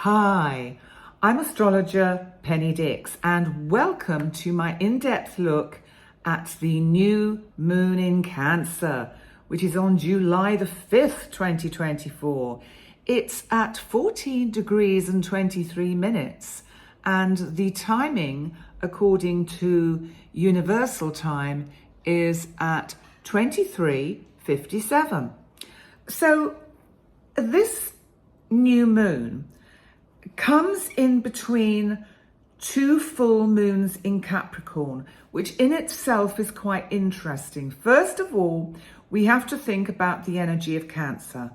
Hi, I'm Astrologer Penny Dix, and welcome to my in-depth look at the new moon in Cancer, which is on July the 5th, 2024. It's at 14 degrees and 23 minutes, and the timing, according to Universal Time, is at 23:57. So this new moon comes in between two full moons in Capricorn, which in itself is quite interesting. First of all, we have to think about the energy of Cancer.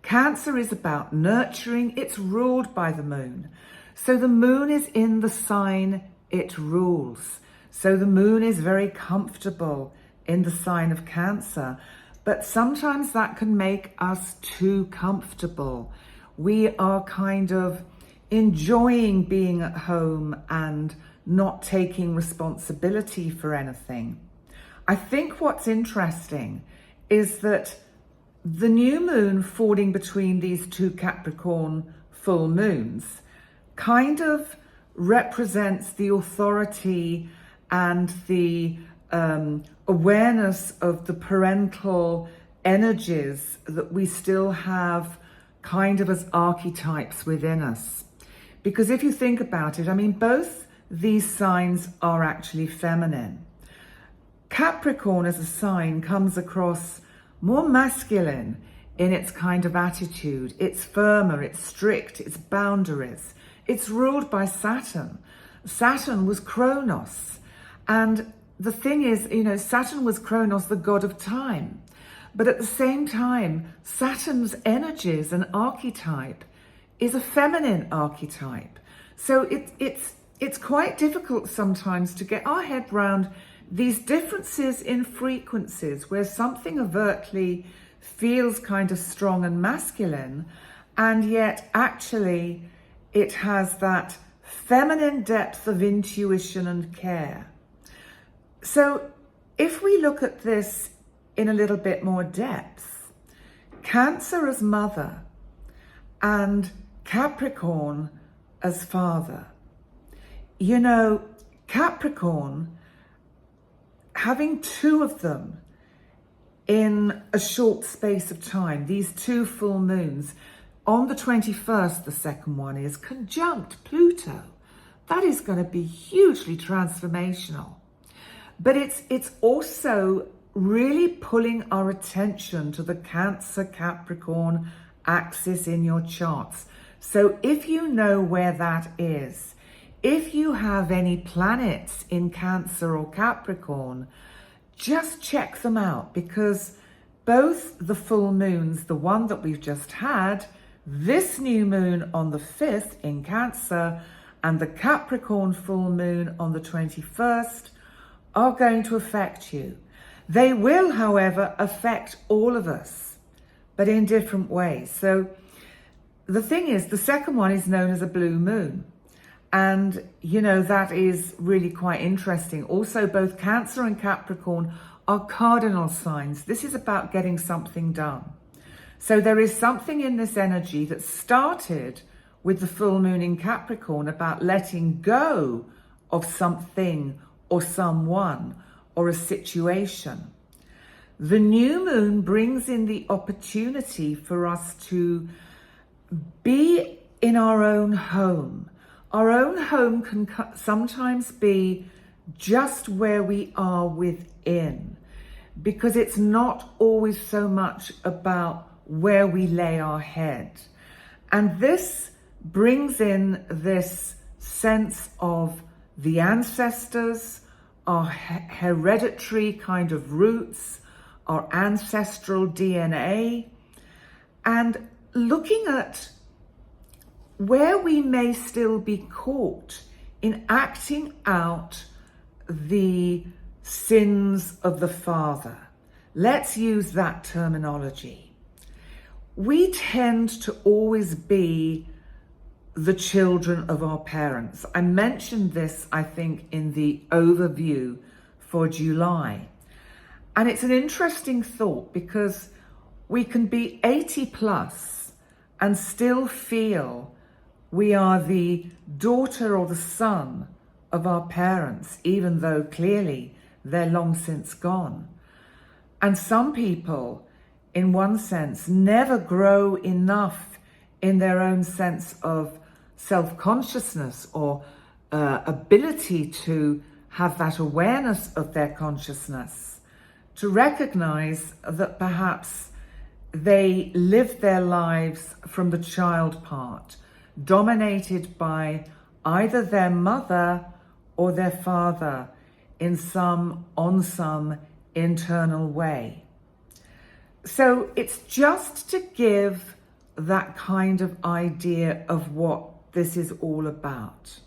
Cancer is about nurturing. It's ruled by the moon. So the moon is in the sign it rules. So the moon is very comfortable in the sign of Cancer, but sometimes that can make us too comfortable. We are kind of enjoying being at home and not taking responsibility for anything. I think what's interesting is that the new moon falling between these two Capricorn full moons kind of represents the authority and the awareness of the parental energies that we still have kind of as archetypes within us. Because if you think about it, I mean, both these signs are actually feminine. Capricorn as a sign comes across more masculine in its kind of attitude. It's firmer, it's strict, it's boundaries. It's ruled by Saturn. Saturn was Kronos. And the thing is, Saturn was Kronos, the god of time. But at the same time, Saturn's energies and archetype is a feminine archetype. So it's quite difficult sometimes to get our head around these differences in frequencies where something overtly feels kind of strong and masculine, and yet actually it has that feminine depth of intuition and care. So if we look at this in a little bit more depth, Cancer as mother and Capricorn as father. Capricorn, having two of them in a short space of time, these two full moons, on the 21st, the second one is conjunct Pluto. That is going to be hugely transformational. But it's also really pulling our attention to the Cancer-Capricorn axis in your charts. So if you know where that is, if you have any planets in Cancer or Capricorn, just check them out, because both the full moons, the one that we've just had, this new moon on the 5th in Cancer, and the Capricorn full moon on the 21st, are going to affect you. They will, however, affect all of us, but in different ways. So the thing is, the second one is known as a blue moon. And, that is really quite interesting. Also, both Cancer and Capricorn are cardinal signs. This is about getting something done. So there is something in this energy that started with the full moon in Capricorn about letting go of something or someone or a situation. The new moon brings in the opportunity for us to be in our own home. Our own home can sometimes be just where we are within, because it's not always so much about where we lay our head. And this brings in this sense of the ancestors, our hereditary kind of roots, our ancestral DNA, and looking at where we may still be caught in acting out the sins of the father. Let's use that terminology. We tend to always be the children of our parents. I mentioned this, I think, in the overview for July. And it's an interesting thought, because we can be 80 plus and still feel We are the daughter or the son of our parents, even though clearly they're long since gone. And some people, in one sense, never grow enough in their own sense of self-consciousness or ability to have that awareness of their consciousness to recognize that perhaps they lived their lives from the child part, dominated by either their mother or their father in some internal way. So it's just to give that kind of idea of what this is all about.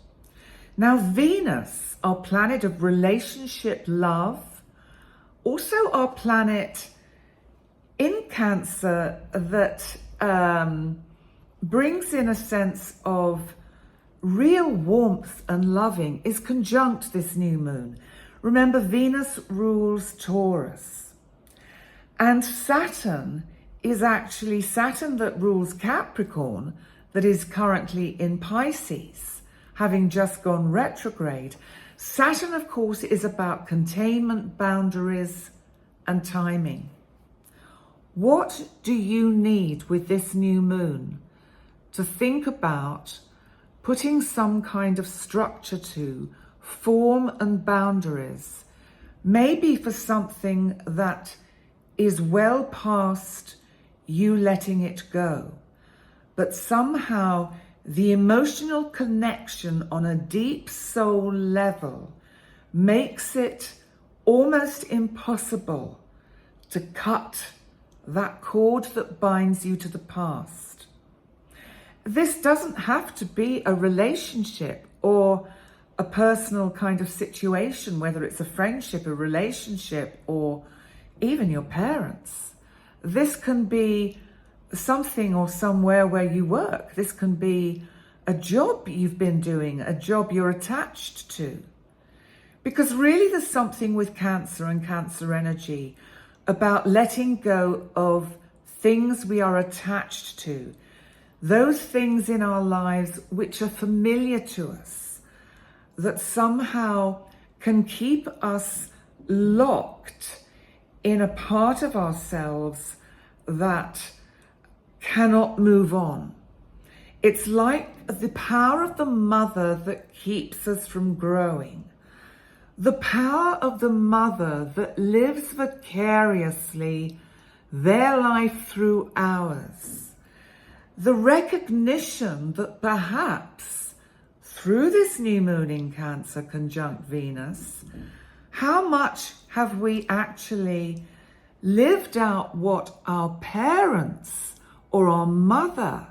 Now, Venus, our planet of relationship, love, also our planet in Cancer that brings in a sense of real warmth and loving, is conjunct this new moon. Remember, Venus rules Taurus. And Saturn is actually Saturn that rules Capricorn, that is currently in Pisces, having just gone retrograde. Saturn, of course, is about containment, boundaries, and timing. What do you need with this new moon to think about putting some kind of structure to, form and boundaries, maybe for something that is well past you letting it go, but somehow the emotional connection on a deep soul level makes it almost impossible to cut that cord that binds you to the past. This doesn't have to be a relationship or a personal kind of situation, whether it's a friendship, a relationship, or even your parents. This can be something or somewhere where you work. This can be a job you've been doing, a job you're attached to. Because really there's something with Cancer and Cancer energy about letting go of things we are attached to, those things in our lives which are familiar to us, that somehow can keep us locked in a part of ourselves that cannot move on. It's like the power of the mother that keeps us from growing. The power of the mother that lives vicariously their life through ours. The recognition that perhaps through this new moon in Cancer conjunct Venus, how much have we actually lived out what our parents or our mother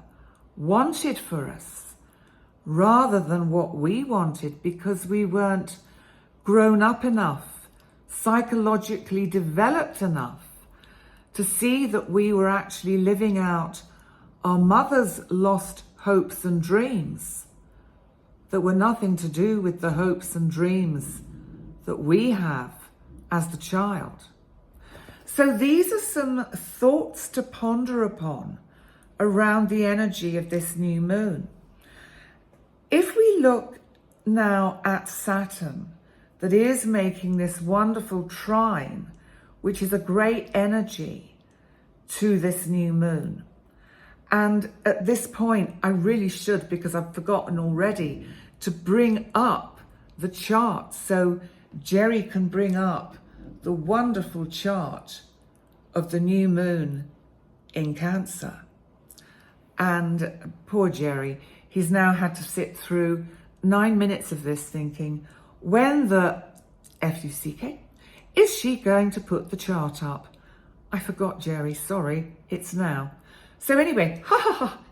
wanted for us, rather than what we wanted because we weren't grown up enough, psychologically developed enough to see that we were actually living out our mother's lost hopes and dreams that were nothing to do with the hopes and dreams that we have as the child. So these are some thoughts to ponder upon around the energy of this new moon. If we look now at Saturn, that is making this wonderful trine, which is a great energy to this new moon. And at this point, I really should, because I've forgotten already, to bring up the chart so Jerry can bring up the wonderful chart of the new moon in Cancer. And poor Jerry, he's now had to sit through 9 minutes of this thinking, when the F-U-C-K is she going to put the chart up? I forgot, Jerry, sorry, it's now. So anyway,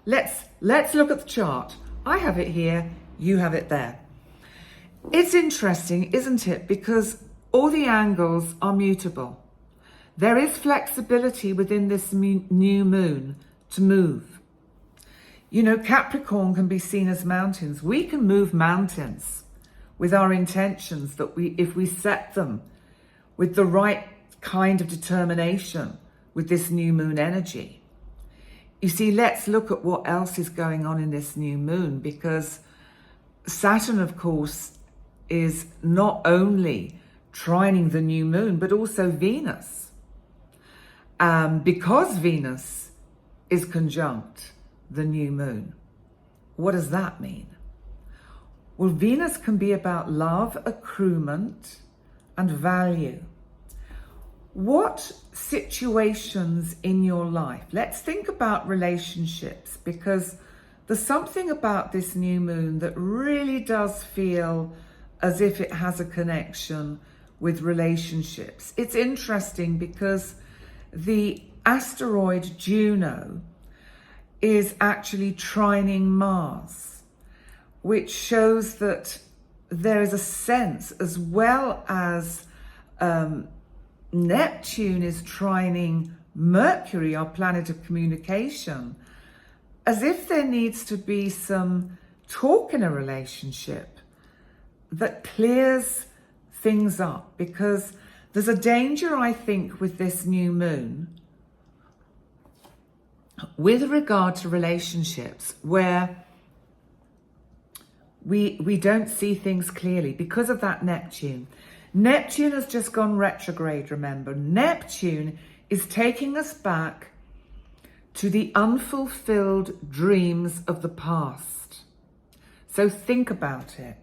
let's look at the chart. I have it here, you have it there. It's interesting, isn't it? Because all the angles are mutable. There is flexibility within this new moon to move. You know, Capricorn can be seen as mountains. We can move mountains with our intentions, that if we set them with the right kind of determination with this new moon energy. You see, let's look at what else is going on in this new moon, because Saturn, of course, is not only trining the new moon, but also Venus. Because Venus is conjunct the new moon. What does that mean? Well, Venus can be about love, accruement, and value. What situations in your life? Let's think about relationships, because there's something about this new moon that really does feel as if it has a connection with relationships. It's interesting because the asteroid Juno is actually trining Mars, which shows that there is a sense, as well as Neptune is trining Mercury, our planet of communication, as if there needs to be some talk in a relationship that clears things up, because there's a danger, I think, with this new moon with regard to relationships where we don't see things clearly because of that Neptune. Neptune has just gone retrograde, remember. Neptune is taking us back to the unfulfilled dreams of the past. So think about it.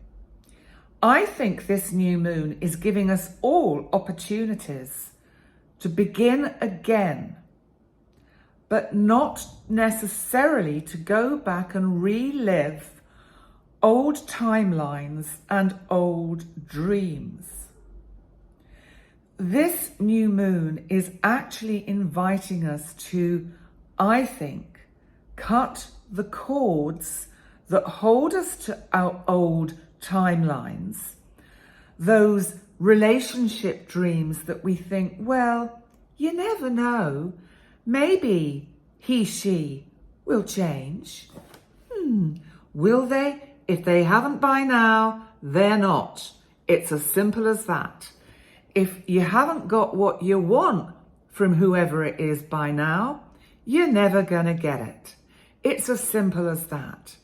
I think this new moon is giving us all opportunities to begin again, but not necessarily to go back and relive old timelines and old dreams. This new moon is actually inviting us to, I think, cut the cords that hold us to our old timelines, those relationship dreams that we think, well, you never know, maybe he, she will change. Will they? If they haven't by now, they're not. It's as simple as that. If you haven't got what you want from whoever it is by now, you're never gonna get it. It's as simple as that.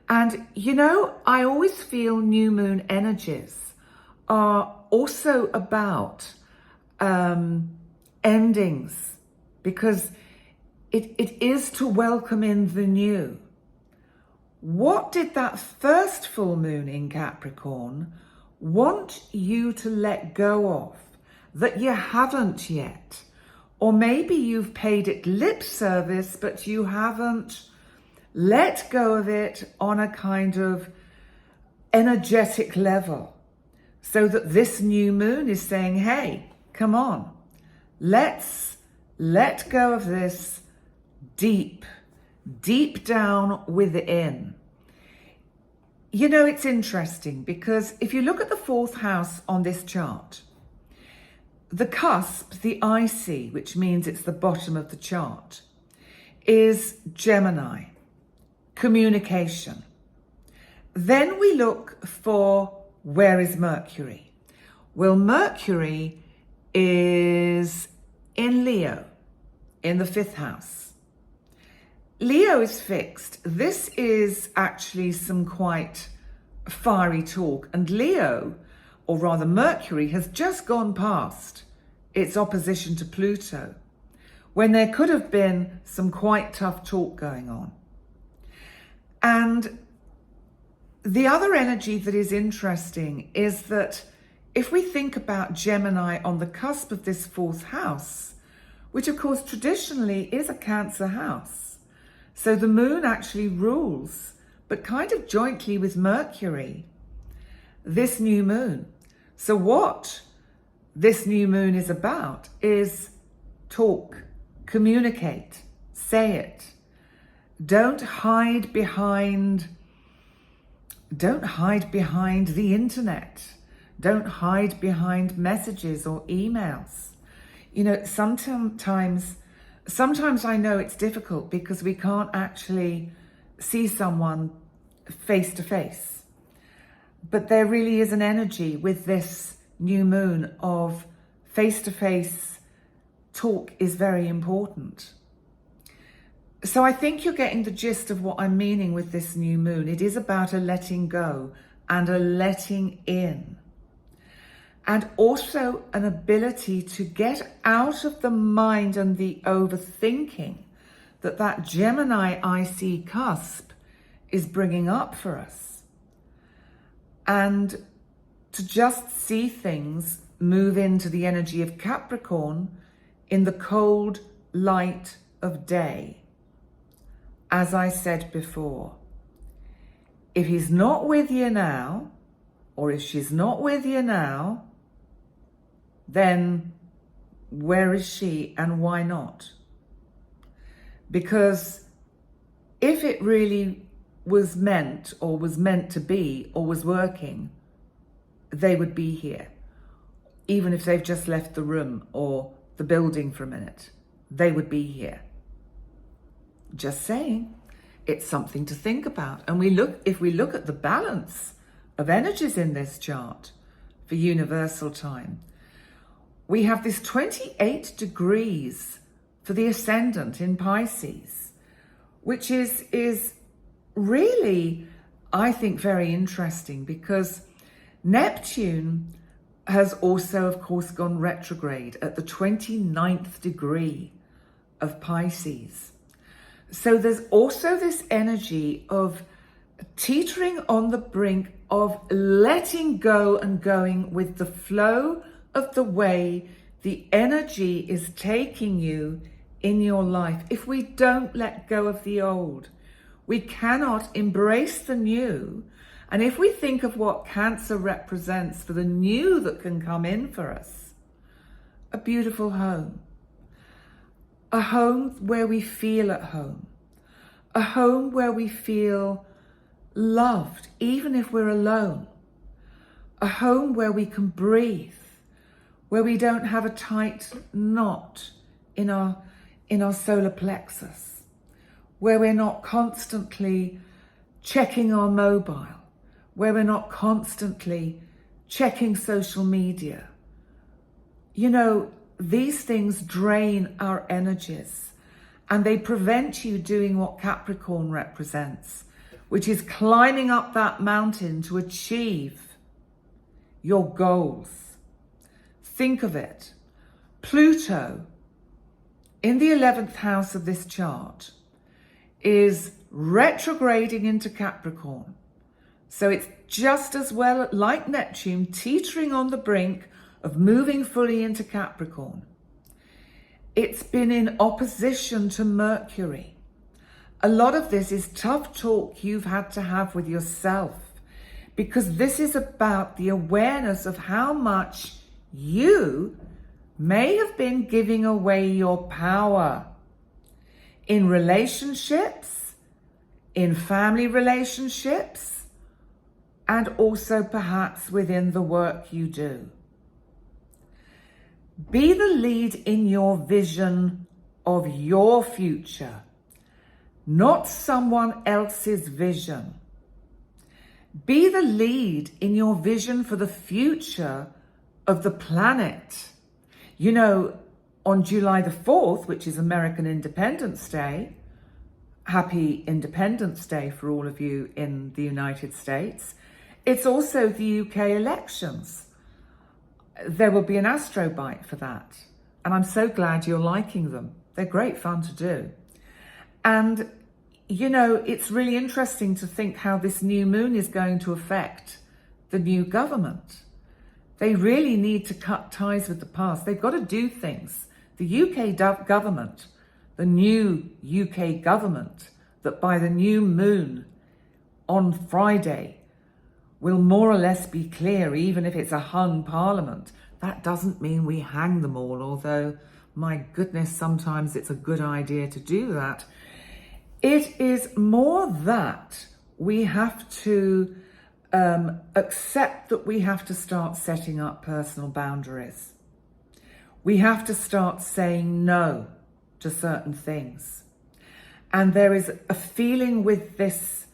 And you know, I always feel new moon energies are also about endings, because it is to welcome in the new. What did that first full moon in Capricorn want you to let go of that you haven't yet? Or maybe you've paid it lip service, but you haven't let go of it on a kind of energetic level, so that this new moon is saying, hey, come on, let's let go of this deep down within. You know, it's interesting because if you look at the fourth house on this chart, the cusp, the IC, which means it's the bottom of the chart, is Gemini, communication. Then we look for, where is Mercury? Well, Mercury is in Leo, in the fifth house. Leo is fixed. This is actually some quite fiery talk. And Leo, or rather Mercury, has just gone past its opposition to Pluto, when there could have been some quite tough talk going on. And the other energy that is interesting is that if we think about Gemini on the cusp of this fourth house, which of course traditionally is a Cancer house, so the moon actually rules, but kind of jointly with Mercury, this new moon. So what this new moon is about is talk, communicate, say it. Don't hide behind the internet. Don't hide behind messages or emails. You know, sometimes I know it's difficult because we can't actually see someone face to face. But there really is an energy with this new moon of face to face talk is very important. So I think you're getting the gist of what I'm meaning with this new moon. It is about a letting go and a letting in. And also an ability to get out of the mind and the overthinking that Gemini IC cusp is bringing up for us. And to just see things move into the energy of Capricorn in the cold light of day. As I said before, if he's not with you now, or if she's not with you now, then where is she and why not? Because if it really was meant, or was meant to be, or was working, they would be here. Even if they've just left the room or the building for a minute, they would be here. Just saying, it's something to think about. And if we look at the balance of energies in this chart for universal time, we have this 28 degrees for the ascendant in Pisces, which is really, I think, very interesting, because Neptune has also, of course, gone retrograde at the 29th degree of Pisces. So there's also this energy of teetering on the brink of letting go and going with the flow of the way the energy is taking you in your life. If we don't let go of the old, we cannot embrace the new. And if we think of what Cancer represents for the new that can come in for us, a beautiful home. A home where we feel at home. A home where we feel loved, even if we're alone. A home where we can breathe, where we don't have a tight knot in our solar plexus, where we're not constantly checking our mobile, where we're not constantly checking social media. You know, these things drain our energies, and they prevent you doing what Capricorn represents, which is climbing up that mountain to achieve your goals. Think of it. Pluto, in the 11th house of this chart, is retrograding into Capricorn. So it's just as well, like Neptune, teetering on the brink of moving fully into Capricorn. It's been in opposition to Mercury. A lot of this is tough talk you've had to have with yourself, because this is about the awareness of how much you may have been giving away your power in relationships, in family relationships, and also perhaps within the work you do. Be the lead in your vision of your future, not someone else's vision. Be the lead in your vision for the future of the planet. You know, on July the 4th, which is American Independence Day, happy Independence Day for all of you in the United States, it's also the UK elections. There will be an Astro Bite for that. And I'm so glad you're liking them. They're great fun to do. And, you know, it's really interesting to think how this new moon is going to affect the new government. They really need to cut ties with the past. They've got to do things. The UK government, the new UK government, that by the new moon on Friday will more or less be clear, even if it's a hung parliament. That doesn't mean we hang them all, although, my goodness, sometimes it's a good idea to do that. It is more that we have to accept that we have to start setting up personal boundaries. We have to start saying no to certain things. And there is a feeling with this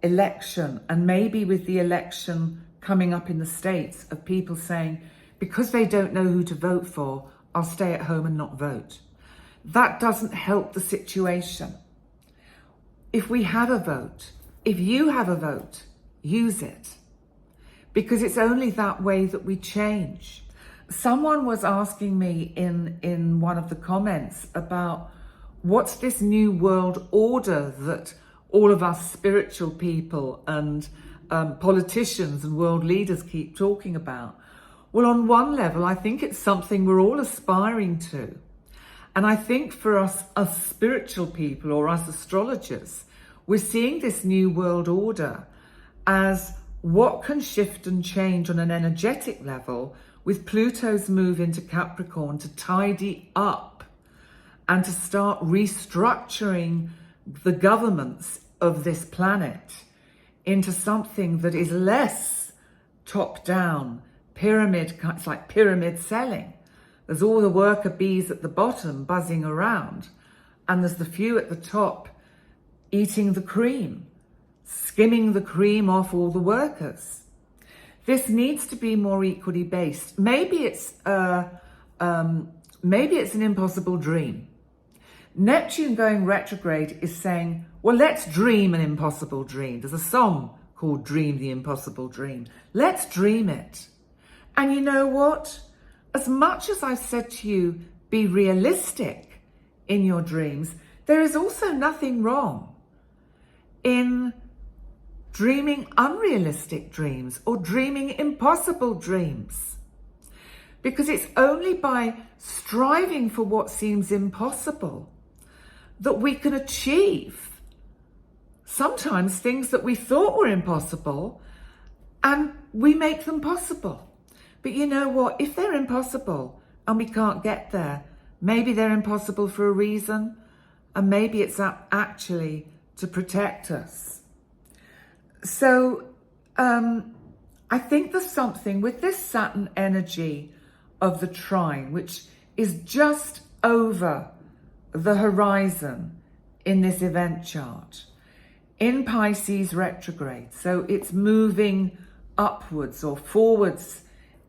election, and maybe with the election coming up in the States, of people saying, because they don't know who to vote for, I'll stay at home and not vote. That doesn't help the situation. if we have a vote, if you have a vote, use it. Because it's only that way that we change. Someone was asking me in one of the comments about what's this new world order that all of us spiritual people and politicians and world leaders keep talking about. Well, on one level, I think it's something we're all aspiring to. And I think for us spiritual people or us astrologers, we're seeing this new world order as what can shift and change on an energetic level with Pluto's move into Capricorn to tidy up and to start restructuring the governments of this planet into something that is less top-down, pyramid, it's like pyramid selling. There's all the worker bees at the bottom buzzing around, and there's the few at the top eating the cream, skimming the cream off all the workers. This needs to be more equally based. Maybe it's an impossible dream. Neptune going retrograde is saying, well, let's dream an impossible dream. There's a song called Dream the Impossible Dream. Let's dream it. And you know what? As much as I've said to you, be realistic in your dreams, there is also nothing wrong in dreaming unrealistic dreams or dreaming impossible dreams. Because it's only by striving for what seems impossible that we can achieve sometimes things that we thought were impossible, and we make them possible. But you know what? If they're impossible and we can't get there, maybe they're impossible for a reason, and maybe it's actually to protect us. So I think there's something with this Saturn energy of the trine, which is just over the horizon in this event chart, in Pisces retrograde. So it's moving upwards or forwards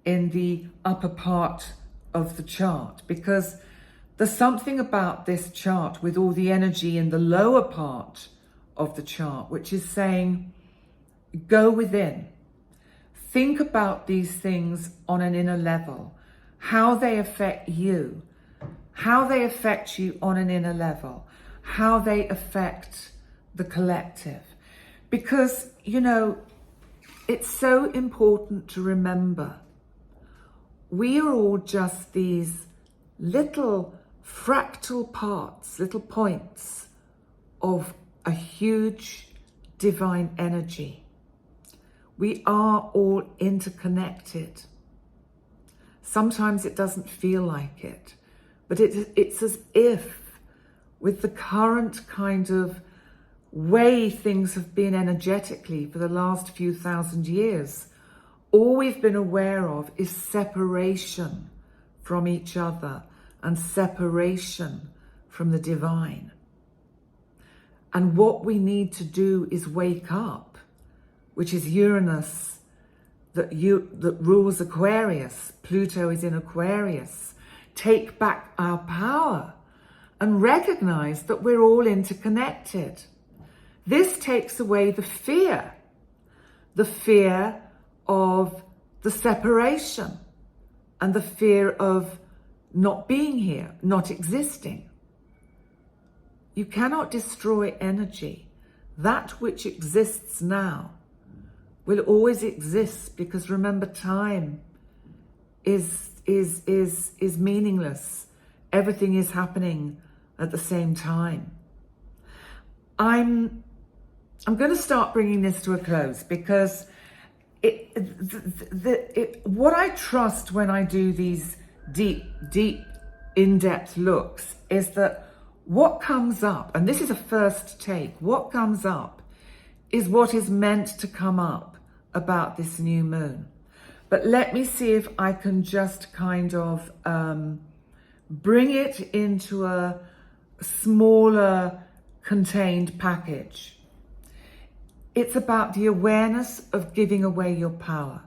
in the upper part of the chart, because there's something about this chart with all the energy in the lower part of the chart, which is saying, go within. Think about these things on an inner level, how they affect you, how they affect you on an inner level, how they affect the collective. Because, you know, it's so important to remember we are all just these little fractal parts, little points of a huge divine energy. We are all interconnected. Sometimes it doesn't feel like it, but it's as if with the current kind of way things have been energetically for the last few thousand years, all we've been aware of is separation from each other and separation from the divine. And what we need to do is wake up, which is Uranus that rules Aquarius. Pluto is in Aquarius. Take back our power and recognize that we're all interconnected. This takes away the fear of the separation and the fear of not being here, not existing. You cannot destroy energy. That which exists now will always exist, because remember, time is meaningless. Everything is happening at the same time. I'm going to start bringing this to a close, because what I trust when I do these deep, in-depth looks is that what comes up, and this is a first take, what comes up is what is meant to come up about this new moon. But let me see if I can just kind of bring it into a smaller contained package. It's about the awareness of giving away your power.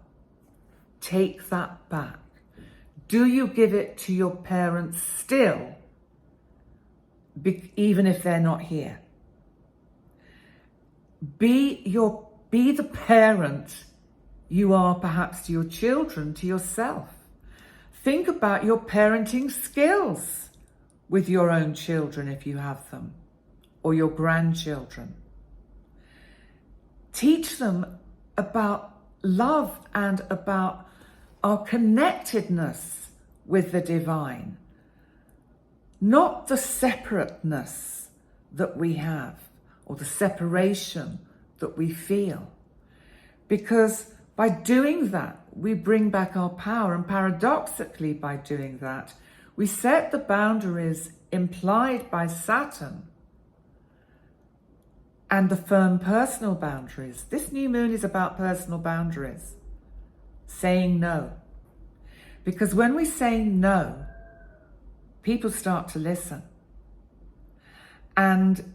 Take that back. Do you give it to your parents still, even if they're not here? Be the parent you are perhaps to your children, to yourself. Think about your parenting skills with your own children if you have them, or your grandchildren. Teach them about love and about our connectedness with the divine, not the separateness that we have or the separation that we feel. Because by doing that, we bring back our power, and paradoxically by doing that, we set the boundaries implied by Saturn and the firm personal boundaries. This new moon is about personal boundaries, saying no. Because when we say no, people start to listen. And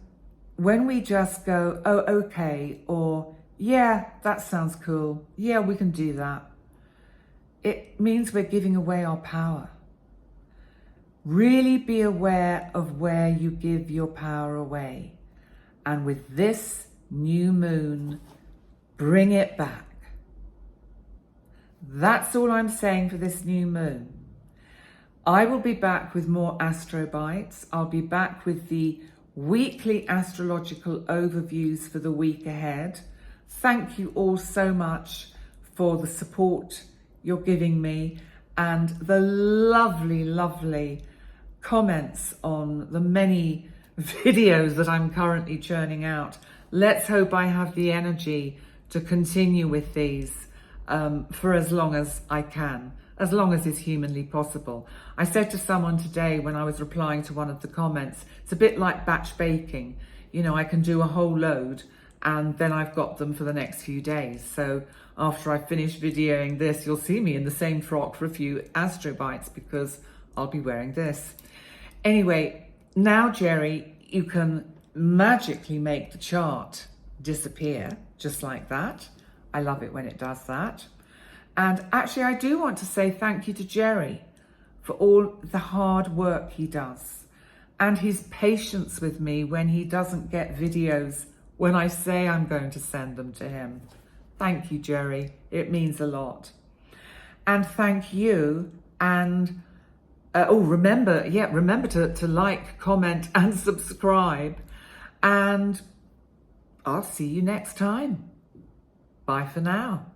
when we just go, oh, okay, or yeah, that sounds cool, yeah, we can do that, it means we're giving away our power. Really be aware of where you give your power away. And with this new moon, bring it back. That's all I'm saying for this new moon. I will be back with more Astro Bites. I'll be back with the weekly astrological overviews for the week ahead. Thank you all so much for the support you're giving me and the lovely, lovely comments on the many videos that I'm currently churning out. Let's hope I have the energy to continue with these for as long as I can, as long as is humanly possible. I said to someone today when I was replying to one of the comments, it's a bit like batch baking. You know, I can do a whole load and then I've got them for the next few days. So after I finish videoing this, you'll see me in the same frock for a few Astro Bites because I'll be wearing this. Anyway, now, Jerry, you can magically make the chart disappear just like that. I love it when it does that. And actually, I do want to say thank you to Jerry for all the hard work he does and his patience with me when he doesn't get videos when I say I'm going to send them to him. Thank you, Jerry. It means a lot. And thank you. And remember to like, comment, and subscribe. And I'll see you next time. Bye for now.